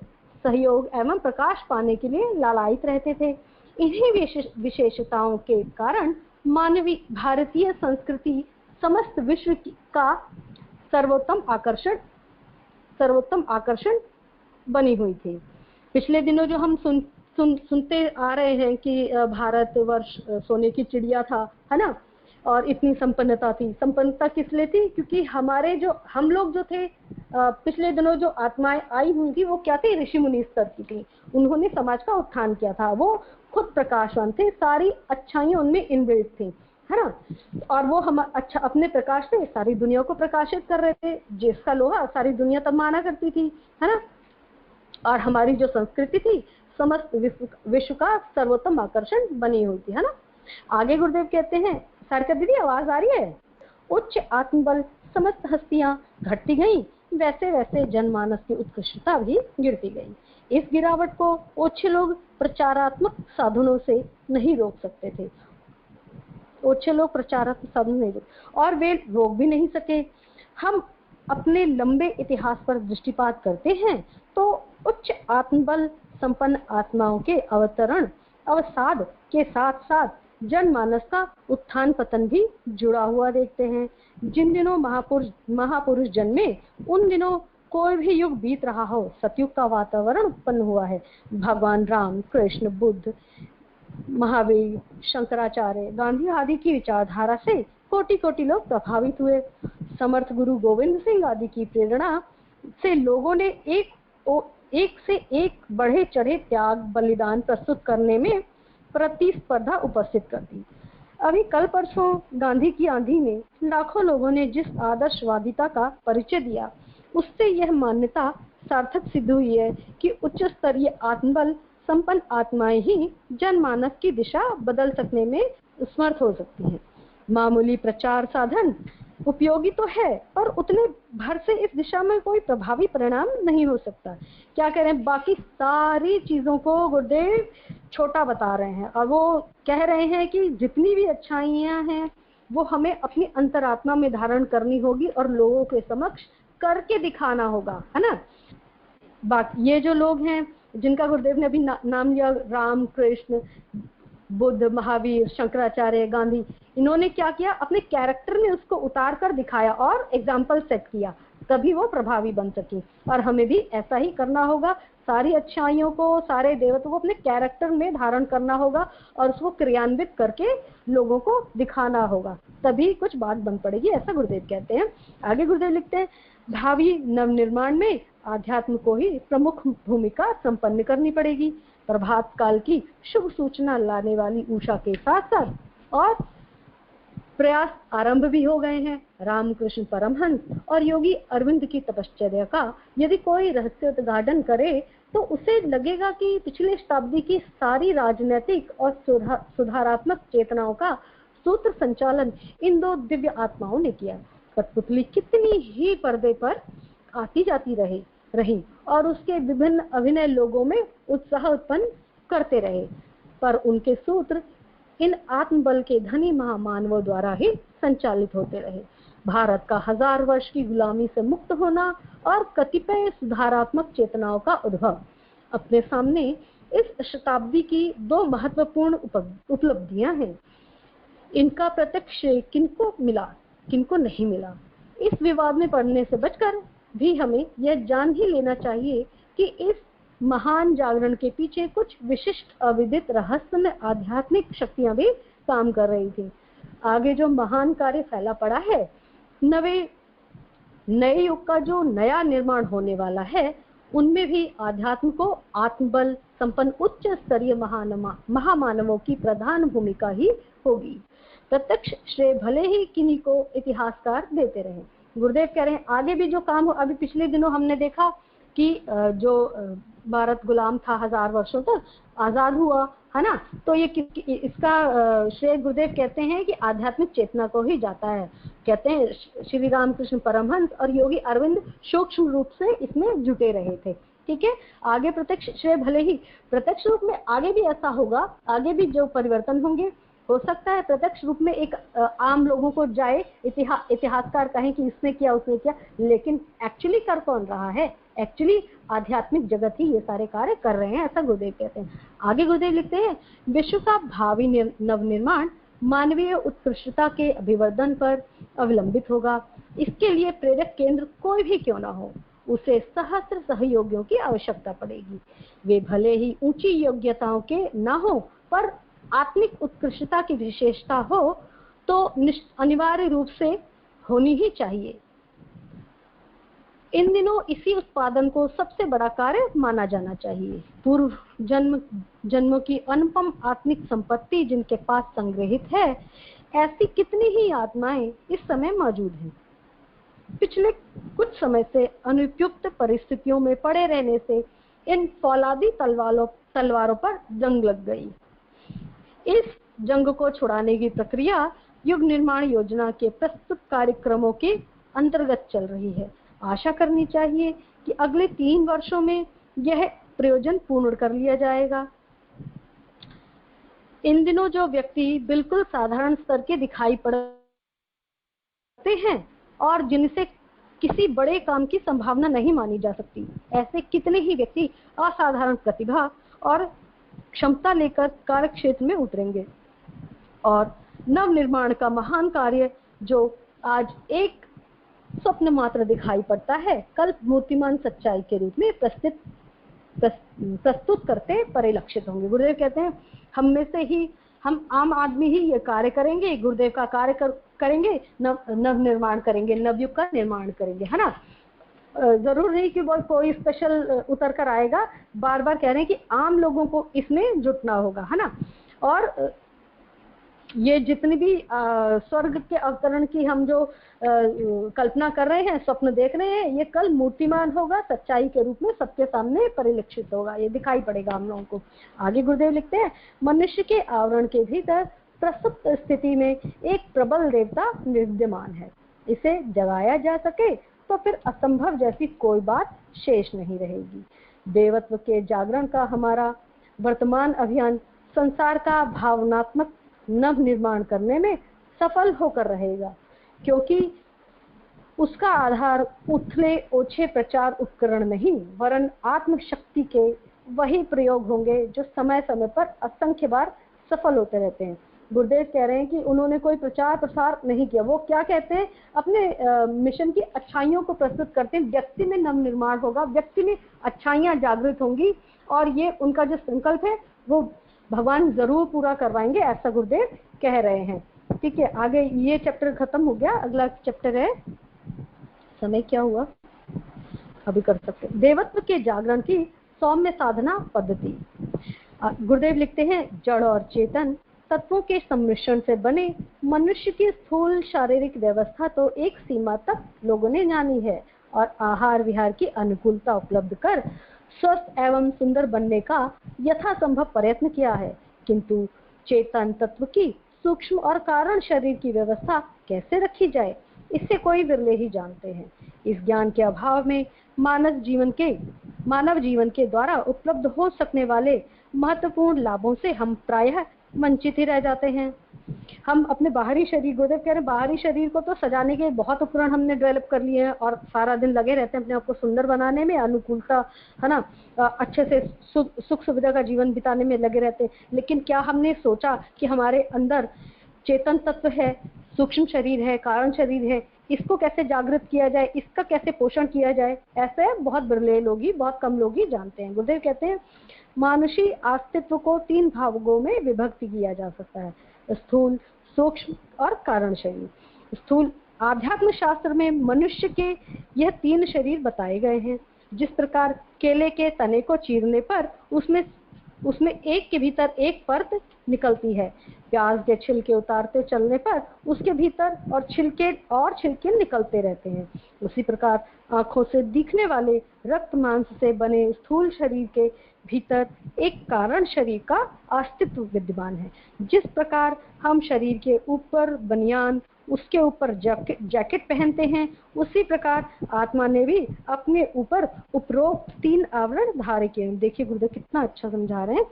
सहयोग एवं प्रकाश पाने के लिए लालायित रहते थे। इन्हीं विशेषताओं के कारण मानवीय भारतीय संस्कृति समस्त विश्व का सर्वोत्तम आकर्षण बनी हुई थी। पिछले दिनों जो हम सुनते आ रहे हैं कि भारतवर्ष सोने की चिड़िया था, है ना, और इतनी संपन्नता थी। संपन्नता किस लिए थी? क्योंकि हम लोग जो थे पिछले दिनों जो आत्माएं आई हुई थी वो क्या थी? ऋषि मुनि स्तर की थी। उन्होंने समाज का उत्थान किया था, वो खुद प्रकाशवान थे, सारी अच्छाइयां उनमें इनबिल्ट थी, है ना, और वो हम अच्छा अपने प्रकाश से सारी दुनिया को प्रकाशित कर रहे थे। जिसका लोहा सारी दुनिया तब माना करती थी, है ना, और हमारी जो संस्कृति थी समस्त विश्व का सर्वोत्तम आकर्षण बनी हुई थी, है ना। आगे गुरुदेव कहते हैं, सारिका दीदी आवाज आ रही है? उच्च आत्मबल समस्त हस्तियां घटती गई, वैसे वैसे जनमानस की उत्कृष्टता भी गिरती गई। इस गिरावट को ओछे लोग प्रचारात्मक साधनों से नहीं रोक सकते थे। ओछे लोग प्रचारात्मक साधन नहीं रोक, और वे रोक भी नहीं सके। हम अपने लंबे इतिहास पर दृष्टिपात करते हैं तो उच्च आत्मबल संपन्न आत्माओं के अवसाद के साथ साथ जनमानस का उत्थान पतन भी जुड़ा हुआ देखते हैं। जिन दिनों महापुरुष जन्मे उन दिनों कोई भी युग बीत रहा हो, सतयुग का वातावरण उत्पन्न हुआ है। भगवान राम, कृष्ण, बुद्ध, महावीर, शंकराचार्य, गांधी आदि की विचारधारा से कोटि कोटि लोग प्रभावित हुए। समर्थ गुरु गोविंद सिंह आदि की प्रेरणा से लोगों ने एक से एक बढ़े चढ़े त्याग बलिदान प्रस्तुत करने में प्रतिस्पर्धा उपस्थित कर दी। अभी कल परसों गांधी की आंधी में लाखों लोगों ने जिस आदर्शवादिता का परिचय दिया, उससे यह मान्यता सार्थक सिद्ध हुई है कि उच्च स्तरीय आत्मबल संपन्न आत्माएं ही जनमानस की दिशा बदल सकने में समर्थ हो सकती हैं। मामूली प्रचार साधन उपयोगी तो है, पर उतने भर से इस दिशा में कोई प्रभावी परिणाम नहीं हो सकता। क्या कह रहे हैं? बाकी सारी चीजों को गुरुदेव छोटा बता रहे हैं, और वो कह रहे हैं कि जितनी भी अच्छाइयां हैं वो हमें अपनी अंतरात्मा में धारण करनी होगी और लोगों के समक्ष करके दिखाना होगा, है ना। बाकी ये जो लोग हैं जिनका गुरुदेव ने अभी नाम लिया, राम, कृष्ण, बुद्ध, महावीर, शंकराचार्य, गांधी, इन्होंने क्या किया? अपने कैरेक्टर में उसको उतार कर दिखाया और एग्जाम्पल सेट किया, तभी वो प्रभावी बन सके। और हमें भी ऐसा ही करना होगा, सारी अच्छाइयों को, सारे देवत्व को अपने कैरेक्टर में धारण करना होगा और उसको क्रियान्वित करके लोगों को दिखाना होगा, तभी कुछ बात बन पड़ेगी, ऐसा गुरुदेव कहते हैं। आगे गुरुदेव लिखते हैं, भावी नवनिर्माण में आध्यात्म को ही प्रमुख भूमिका संपन्न करनी पड़ेगी। प्रभात काल की शुभ सूचना लाने वाली उषा के साथ साथ और प्रयास आरंभ भी हो गए हैं। रामकृष्ण परमहंस और योगी अरविंद की तपश्चर्या का यदि कोई रहस्योद्घाटन करे तो उसे लगेगा कि पिछले शताब्दी की सारी राजनीतिक और सुधारात्मक चेतनाओं का सूत्र संचालन इन दो दिव्य आत्माओं ने किया। कठपुतली कितनी ही पर्दे पर आती जाती रही और उसके विभिन्न अभिनय लोगों में उत्साह उत्पन्न करते रहे, पर उनके सूत्र इन आत्मबल के धनी महामानवों द्वारा ही संचालित होते रहे। भारत का 1000 वर्ष की गुलामी से मुक्त होना और कतिपय सुधारात्मक चेतनाओं का उद्भव अपने सामने इस शताब्दी की दो महत्वपूर्ण उपलब्धियां हैं। इनका प्रत्यक्ष किनको मिला, किनको नहीं मिला, इस विवाद में पड़ने से बचकर भी हमें यह जान ही लेना चाहिए कि इस महान जागरण के पीछे कुछ विशिष्ट अविदित रहस्यमय आध्यात्मिक शक्तियां भी काम कर रही थी। आगे जो महान कार्य फैला पड़ा है, नए युग का जो नया निर्माण होने वाला है, उनमें भी आध्यात्म को आत्मबल संपन्न उच्च स्तरीय महामानवों की प्रधान भूमिका ही होगी। प्रत्यक्ष श्रेय भले ही किन्हीं को इतिहासकार देते रहे। गुरुदेव कह रहे हैं आगे भी जो काम हो, अभी पिछले दिनों हमने देखा कि जो भारत गुलाम था 1000 वर्षों तक, आजाद हुआ, है ना, तो ये इसका श्रेय गुरुदेव कहते हैं कि आध्यात्मिक चेतना को ही जाता है। कहते हैं श्री रामकृष्ण परमहंस और योगी अरविंद सूक्ष्म रूप से इसमें जुटे रहे थे। ठीक है, आगे प्रत्यक्ष श्रेय भले ही प्रत्यक्ष रूप में आगे भी ऐसा होगा, आगे भी जो परिवर्तन होंगे हो सकता है प्रत्यक्ष रूप में एक आम लोगों को जाए, इतिहासकार कहें कि इसने किया उसने किया, लेकिन एक्चुअली कर कौन रहा है? एक्चुअली आध्यात्मिक जगत ही ये सारे कार्य कर रहे हैं, ऐसा गुरुदेव कहते हैं। आगे गुरुदेव लिखते हैं, विश्व का भावी नवनिर्माण मानवीय उत्कृष्टता के अभिवर्धन पर अवलंबित होगा। इसके लिए प्रेरक केंद्र कोई भी क्यों ना हो, उसे सहस्त्र सहयोगियों की आवश्यकता पड़ेगी। वे भले ही ऊंची योग्यताओं के ना हो, पर आत्मिक उत्कृष्टता की विशेषता हो तो अनिवार्य रूप से होनी ही चाहिए। इन दिनों इसी उत्पादन को सबसे बड़ा कार्य माना जाना चाहिए। पूर्व जन्मों की अनुपम आत्मिक संपत्ति जिनके पास संग्रहित है, ऐसी कितनी ही आत्माएं इस समय मौजूद हैं। पिछले कुछ समय से अनुपयुक्त परिस्थितियों में पड़े रहने से इन फौलादी तलवारों पर जंग लग गई। इस जंग को छुड़ाने की प्रक्रिया युग निर्माण योजना के प्रस्तुत कार्यक्रमों के अंतर्गत चल रही है। आशा करनी चाहिए कि अगले 3 वर्षों में यह प्रयोजन पूर्ण कर लिया जाएगा। इन दिनों जो व्यक्ति बिल्कुल साधारण स्तर के दिखाई पड़ते हैं और जिनसे किसी बड़े काम की संभावना नहीं मानी जा सकती, ऐसे कितने ही व्यक्ति असाधारण प्रतिभा और क्षमता लेकर कार्य क्षेत्र में उतरेंगे और नव निर्माण का महान कार्य जो आज एक स्वप्न मात्र दिखाई पड़ता है, कल मूर्तिमान सच्चाई के रूप में प्रस्तुत करते परिलक्षित होंगे। गुरुदेव कहते हैं हम में से ही, हम आम आदमी ही ये कार्य करेंगे, गुरुदेव का कार्य करेंगे, नव निर्माण करेंगे, नवयुग का निर्माण करेंगे, है ना। जरूर नहीं कि वो कोई स्पेशल उतर कर आएगा, बार बार कह रहे हैं कि आम लोगों को इसमें जुटना होगा, है ना। और ये जितनी भी स्वर्ग के अवतरण की हम जो कल्पना कर रहे हैं, स्वप्न देख रहे हैं, ये कल मूर्तिमान होगा, सच्चाई के रूप में सबके सामने परिलक्षित होगा, ये दिखाई पड़ेगा हम लोगों को। आगे गुरुदेव लिखते हैं, मनुष्य के आवरण के भीतर प्रसुप्त स्थिति में एक प्रबल देवता विद्यमान है। इसे जगाया जा सके तो फिर असंभव जैसी कोई बात शेष नहीं रहेगी। देवत्व के जागरण का हमारा वर्तमान अभियान संसार का भावनात्मक नव निर्माण करने में सफल होकर रहेगा, क्योंकि उसका आधार उथले ओछे प्रचार उपकरण नहीं, वरन आत्मशक्ति के वही प्रयोग होंगे जो समय समय पर असंख्य बार सफल होते रहते हैं। गुरुदेव कह रहे हैं कि उन्होंने कोई प्रचार प्रसार नहीं किया, वो क्या कहते हैं, अपने मिशन की अच्छाइयों को प्रस्तुत करते हैं। व्यक्ति में नव निर्माण होगा, व्यक्ति में अच्छाइयां जागृत होंगी और ये उनका जो संकल्प है वो भगवान जरूर पूरा करवाएंगे, ऐसा गुरुदेव कह रहे हैं। ठीक है, आगे ये चैप्टर खत्म हो गया, अगला चैप्टर है, समय क्या हुआ अभी कर सकते, देवत्व के जागरण की सौम्य साधना पद्धति। गुरुदेव लिखते हैं, जड़ और चेतन तत्वों के सम्मिश्रण से बने मनुष्य की स्थूल शारीरिक व्यवस्था तो एक सीमा तक लोगों ने जानी है और आहार विहार की अनुकूलता उपलब्ध कर स्वस्थ एवं सुंदर बनने का यथासंभव प्रयत्न किया है, किंतु चेतन तत्व की सूक्ष्म और कारण शरीर की व्यवस्था कैसे रखी जाए, इससे कोई विरले ही जानते हैं। इस ज्ञान के अभाव में मानव जीवन के द्वारा उपलब्ध हो सकने वाले महत्वपूर्ण लाभों से हम प्रायः वंचित ही रह जाते हैं। हम अपने बाहरी शरीर, गुरुदेव कह रहे हैं, बाहरी शरीर को तो सजाने के बहुत उपकरण हमने डेवलप कर लिए हैं और सारा दिन लगे रहते हैं अपने आप को सुंदर बनाने में, अनुकूलता, है ना, अच्छे से सुख सुविधा का जीवन बिताने में लगे रहते हैं। लेकिन क्या हमने सोचा कि हमारे अंदर चेतन तत्व है, सूक्ष्म शरीर है, कारण शरीर है, इसको कैसे जागृत किया जाए, इसका कैसे पोषण किया जाए, ऐसे बहुत बिरले लोग ही, बहुत कम लोग ही जानते हैं। गुरुदेव कहते हैं, मानुषी अस्तित्व को 3 भागों में विभक्त किया जा सकता है, स्थूल, सूक्ष्म और कारण शरीर। स्थूल आध्यात्म शास्त्र में मनुष्य के यह 3 शरीर बताए गए हैं। जिस प्रकार केले के तने को चीरने पर उसमें एक के भीतर एक परत निकलती है, प्याज के छिलके उतारते चलने पर उसके भीतर और छिलके निकलते रहते हैं, उसी प्रकार आंखों से दिखने वाले रक्त मांस से बने स्थूल शरीर के भीतर एक कारण शरीर का अस्तित्व विद्यमान है। जिस प्रकार हम शरीर के ऊपर बनियान उसके ऊपर जैकेट पहनते हैं, उसी प्रकार आत्मा ने भी अपने ऊपर उपरोक्त 3 आवरण धारे किए। देखिए गुरुदेव कितना अच्छा समझा रहे हैं,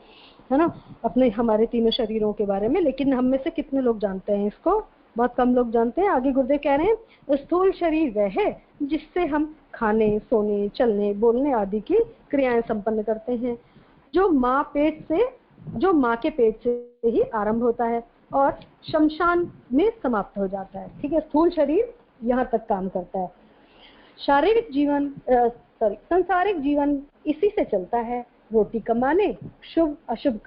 है ना, अपने हमारे तीनों शरीरों के बारे में। लेकिन हम में से कितने लोग जानते हैं इसको? बहुत कम लोग जानते हैं। आगे गुरुदेव कह रहे हैं, स्थूल शरीर वह है जिससे हम खाने, सोने, चलने, बोलने आदि की क्रियाएं संपन्न करते हैं, जो माँ के पेट से ही आरंभ होता है और शमशान में समाप्त हो जाता है। ठीक है, स्थूल शरीर यहाँ तक काम करता है। संसारिक जीवन इसी से चलता है। रोटी कमाने, शुभ अशुभ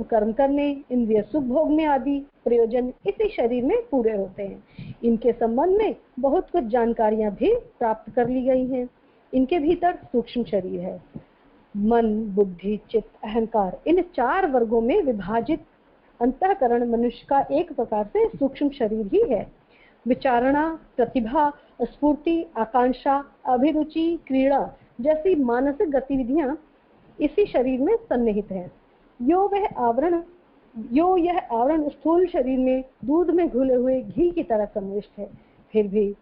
कर्म करने, इंद्रिय सुख भोगने आदि प्रयोजन इसी शरीर में पूरे होते हैं। इनके संबंध में बहुत कुछ जानकारियां भी प्राप्त कर ली गई हैं। इनके भीतर सूक्ष्म शरीर है। मन, बुद्धि, चित्त, अहंकार, इन 4 वर्गों में विभाजित अंतःकरण मनुष्य का एक प्रकार से सूक्ष्म शरीर ही है। विचारणा, प्रतिभा, स्फूर्ति, आकांक्षा, अभिरुचि, क्रीड़ा जैसी मानसिक गतिविधियां इसी शरीर में सन्निहित है। यह आवरण स्थूल शरीर में दूध में घुले हुए घी की तरह सम्मिलित है। फिर भी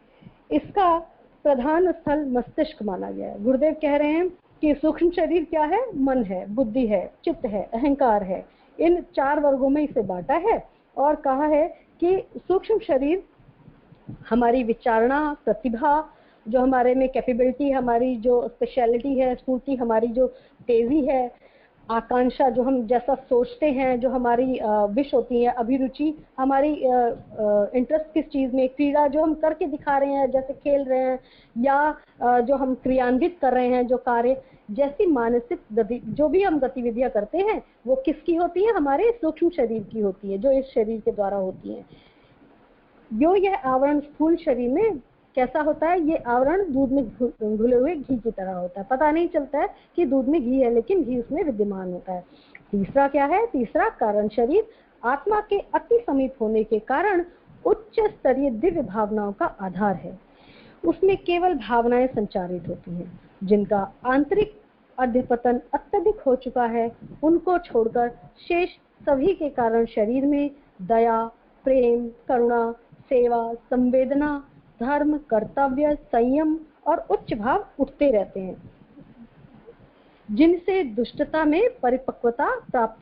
इसका प्रधान स्थल मस्तिष्क माना गया है। गुरुदेव कह रहे हैं कि सूक्ष्म शरीर क्या है? मन है, बुद्धि है, चित्त है, अहंकार है। इन 4 वर्गों में इसे बांटा है और कहा है कि सूक्ष्म शरीर हमारी विचारणा, प्रतिभा, जो हमारे में कैपेबिलिटी, हमारी जो स्पेशलिटी है, स्फूर्ति, हमारी जो तेजी है, आकांक्षा, जो हम जैसा सोचते हैं, जो हमारी विश होती है, अभिरुचि, हमारी इंटरेस्ट किस चीज में, क्रीड़ा, जो हम करके दिखा रहे हैं, जैसे खेल रहे हैं, या जो हम क्रियान्वित कर रहे हैं, जो कार्य, जैसी मानसिक जो भी हम गतिविधियां करते हैं वो किसकी होती है? हमारे सूक्ष्म शरीर की होती है, जो इस शरीर के द्वारा होती है। यह आवरण स्थूल शरीर में कैसा होता है? ये आवरण दूध में घुले हुए घी की तरह होता है। पता नहीं चलता है कि दूध में घी है, लेकिन घी उसमें विद्यमान होता है। तीसरा क्या है? तीसरा कारण शरीर आत्मा के अति समीप होने के कारण उच्च स्तरीय दिव्य भावनाओं का आधार है। उसमें केवल भावनाएं संचारित होती हैं। जिनका आंतरिक अध्यपतन अत्यधिक हो चुका है, उनको छोड़कर शेष सभी के कारण शरीर में दया, प्रेम, करुणा, सेवा, संवेदना, धर्म, कर्तव्य, संयम और उच्च भाव उठते रहते हैं। जिनने दुष्टता में परिपक्वता प्राप्त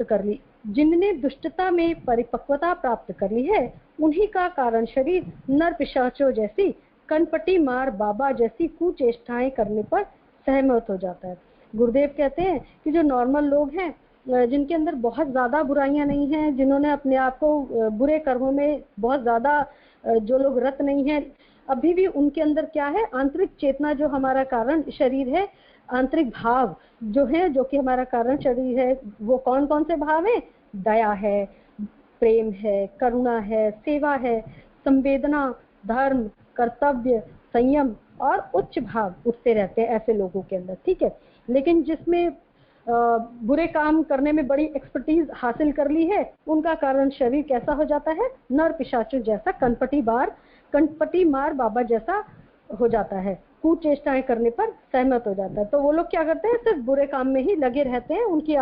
कर ली है, उन्हीं का कारण शरीर नर पिशाचों जैसी, कनपटी मार बाबा जैसी कुचेष्टाएं करने पर सहमत हो जाता है। गुरुदेव कहते हैं कि जो नॉर्मल लोग हैं, जिनके अंदर बहुत ज्यादा बुराइयां नहीं हैं, जिन्होंने अपने आप को बुरे कर्मों में बहुत ज्यादा, जो लोग रत नहीं है, अभी भी उनके अंदर क्या है? आंतरिक चेतना, जो हमारा कारण शरीर है, आंतरिक भाव जो है, जो कि हमारा कारण शरीर है, वो कौन कौन से भाव है? दया है, प्रेम है, करुणा है, सेवा है, संवेदना, धर्म, कर्तव्य, संयम और उच्च भाव उठते रहते हैं ऐसे लोगों के अंदर। ठीक है, लेकिन जिसमें बुरे काम करने में बड़ी एक्सपर्टीज हासिल कर ली है, उनका कारण शरीर कैसा हो जाता है? नर पिशाचों जैसा, कनपटी मार बाबा जैसा हो जाता है, कुचेष्टाएं करने पर सहमत हो जाता है। तो वो लोग क्या करते हैं? सिर्फ बुरे काम में ही लगे रहते हैं। उनकी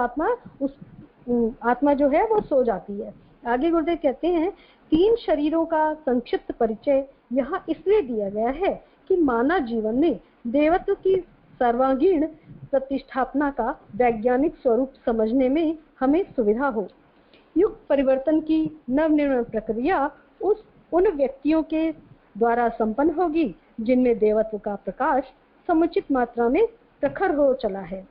आत्मा जो है वो सो जाती है। आगे गुरुदेव कहते हैं, 3 शरीरों का संक्षिप्त परिचय यहाँ इसलिए दिया गया है कि मानव जीवन में देवत्व की सर्वांगीण प्रतिष्ठापना का वैज्ञानिक स्वरूप समझने में हमें सुविधा हो। युग परिवर्तन की नवनिर्माण प्रक्रिया उन व्यक्तियों के द्वारा संपन्न होगी जिनमें देवत्व का प्रकाश समुचित मात्रा में प्रखर हो चला है।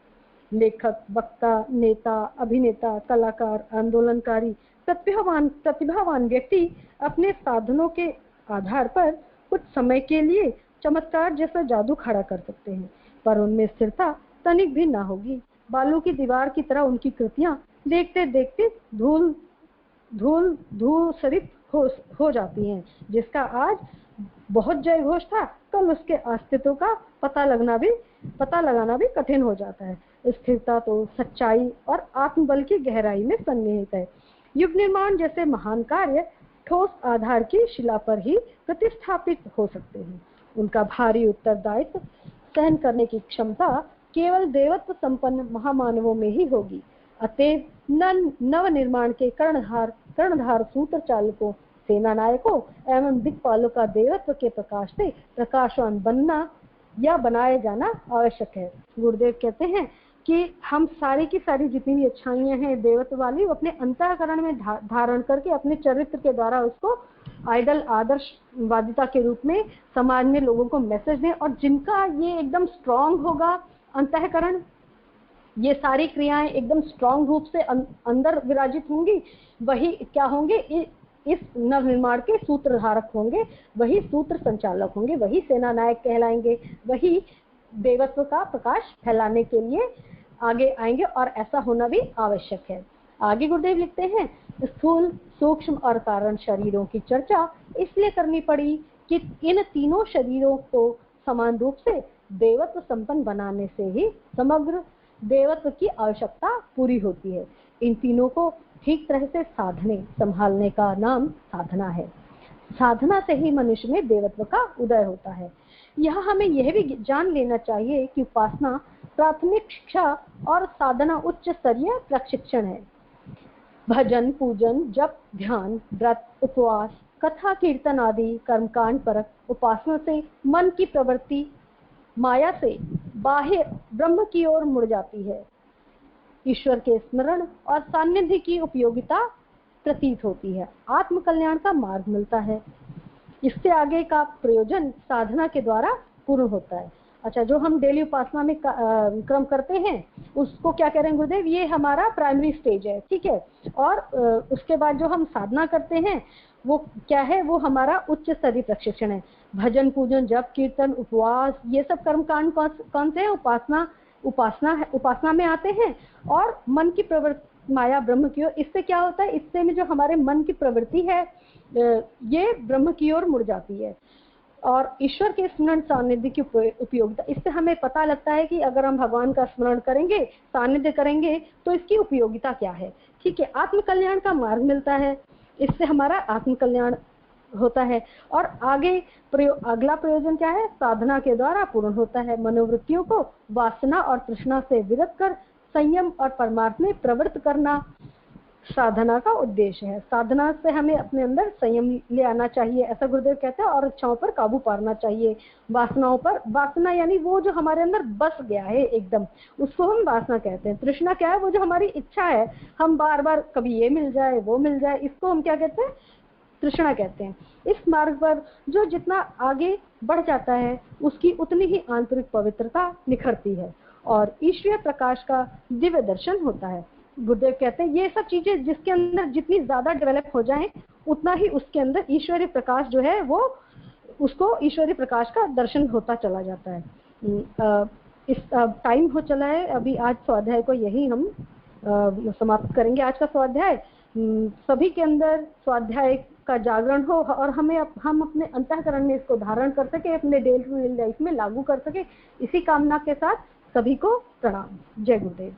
लेखक, वक्ता, नेता, अभिनेता, कलाकार, आंदोलनकारी, प्रतिभावान व्यक्ति अपने साधनों के आधार पर कुछ समय के लिए चमत्कार जैसा जादू खड़ा कर सकते हैं, पर उनमें स्थिरता तनिक भी ना होगी। बालू की दीवार की तरह उनकी कृतियां देखते देखते धूसरित हो जाती हैं। जिसका आज बहुत जय घोष था, कल उसके अस्तित्व का पता लगाना भी कठिन हो जाता है। स्थिरता तो सच्चाई और आत्मबल की गहराई में सन्निहित है। युग निर्माण जैसे महान कार्य ठोस आधार की शिला पर ही प्रतिष्ठापित हो सकते हैं। उनका भारी उत्तरदायित्व सहन करने की क्षमता केवल देवत्व संपन्न महामानवों में ही होगी। अतएव नव निर्माण के कर्णधार सूत्र चालकों सेना नायकों एवं दिक्पालों का देवत्व के प्रकाश से प्रकाशवान बनना या बनाए जाना आवश्यक है। गुरुदेव कहते हैं कि हम सारी की सारी जितनी भी अच्छाइयां हैं देवत्व वाली, वो अपने अंतःकरण में धारण करके अपने चरित्र के द्वारा उसको आइडल आदर्शवादिता के रूप में समाज में लोगों को मैसेज दें। और जिनका ये एकदम स्ट्रांग होगा अंतःकरण, ये सारी क्रियाएं एकदम स्ट्रांग रूप से अंदर विराजित होंगी, वही क्या होंगे, इस नवनिर्माण के सूत्रधारक होंगे, वही सूत्र संचालक होंगे, वही सेना नायक कहलाएंगे, वही देवत्व का प्रकाश फैलाने के लिए आगे आएंगे। और ऐसा होना भी आवश्यक है। आगे गुरुदेव लिखते हैं, स्थूल सूक्ष्म और कारण शरीरों की चर्चा इसलिए करनी पड़ी कि इन तीनों शरीरों को समान रूप से देवत्व संपन्न बनाने से ही समग्र देवत्व की आवश्यकता पूरी होती है। इन तीनों को ठीक तरह से साधने संभालने का नाम साधना है। साधना से ही मनुष्य में देवत्व का उदय होता है। यह हमें यह भी जान लेना चाहिए कि उपासना प्राथमिक शिक्षा और साधना उच्च स्तरीय प्रशिक्षण है। भजन पूजन जप ध्यान व्रत उपवास कथा कीर्तन आदि कर्मकांड परक उपासना से मन की प्रवृत्ति माया से बाहर ब्रह्म की ओर मुड़ जाती है। ईश्वर के स्मरण और सानिध्य की उपयोगिता प्रतीत होती है, आत्म कल्याण का मार्ग मिलता है। इससे आगे का प्रयोजन साधना के द्वारा पूर्ण होता है। अच्छा, जो हम डेली उपासना में क्रम करते हैं उसको क्या कह रहे हैं गुरुदेव, ये हमारा प्राइमरी स्टेज है, ठीक है। और उसके बाद जो हम साधना करते हैं वो क्या है, वो हमारा उच्च स्तरीय प्रशिक्षण है। भजन पूजन जप कीर्तन उपवास ये सब कर्मकांड कौन से हैं, उपासना में आते हैं। और मन की प्रवृत्ति माया ब्रह्म की ओर, इससे क्या होता है, इससे में जो हमारे मन की प्रवृत्ति है ये ब्रह्म की ओर मुड़ जाती है। और ईश्वर के स्मरण सानिध्य की उपयोगिता, इससे हमें पता लगता है कि अगर हम भगवान का स्मरण करेंगे सानिध्य करेंगे तो इसकी उपयोगिता क्या है, ठीक है। आत्म कल्याण का मार्ग मिलता है, इससे हमारा आत्म कल्याण होता है। और आगे अगला प्रयोजन क्या है, साधना के द्वारा पूर्ण होता है। मनोवृत्तियों को वासना और तृष्णा से विरत कर संयम और परमार्थ में प्रवृत्त करना साधना का उद्देश्य है। साधना से हमें अपने अंदर संयम ले आना चाहिए, ऐसा गुरुदेव कहते हैं, और इच्छाओं पर काबू पाना चाहिए। वासनाओं पर, वासना यानी वो जो हमारे अंदर बस गया है एकदम, उसको हम वासना कहते हैं। तृष्णा क्या है, वो जो हमारी इच्छा है, हम बार बार कभी ये मिल जाए वो मिल जाए, इसको हम क्या कहते हैं, तृष्णा कहते हैं। इस मार्ग पर जो जितना आगे बढ़ जाता है उसकी उतनी ही आंतरिक पवित्रता निखरती है और ईश्वरीय प्रकाश का दिव्य दर्शन होता है। गुरुदेव कहते हैं ये सब चीजें जिसके अंदर जितनी ज्यादा डेवलप हो जाएं उतना ही उसके अंदर ईश्वरीय प्रकाश जो है वो उसको ईश्वरीय प्रकाश का दर्शन होता चला जाता है। इस टाइम हो चला है, अभी आज स्वाध्याय को यही हम समाप्त करेंगे। आज का स्वाध्याय सभी के अंदर स्वाध्याय का जागरण हो और हम अपने अंतःकरण में इसको धारण कर सके, अपने डेली लाइफ में लागू कर सके, इसी कामना के साथ सभी को प्रणाम। जय गुरुदेव।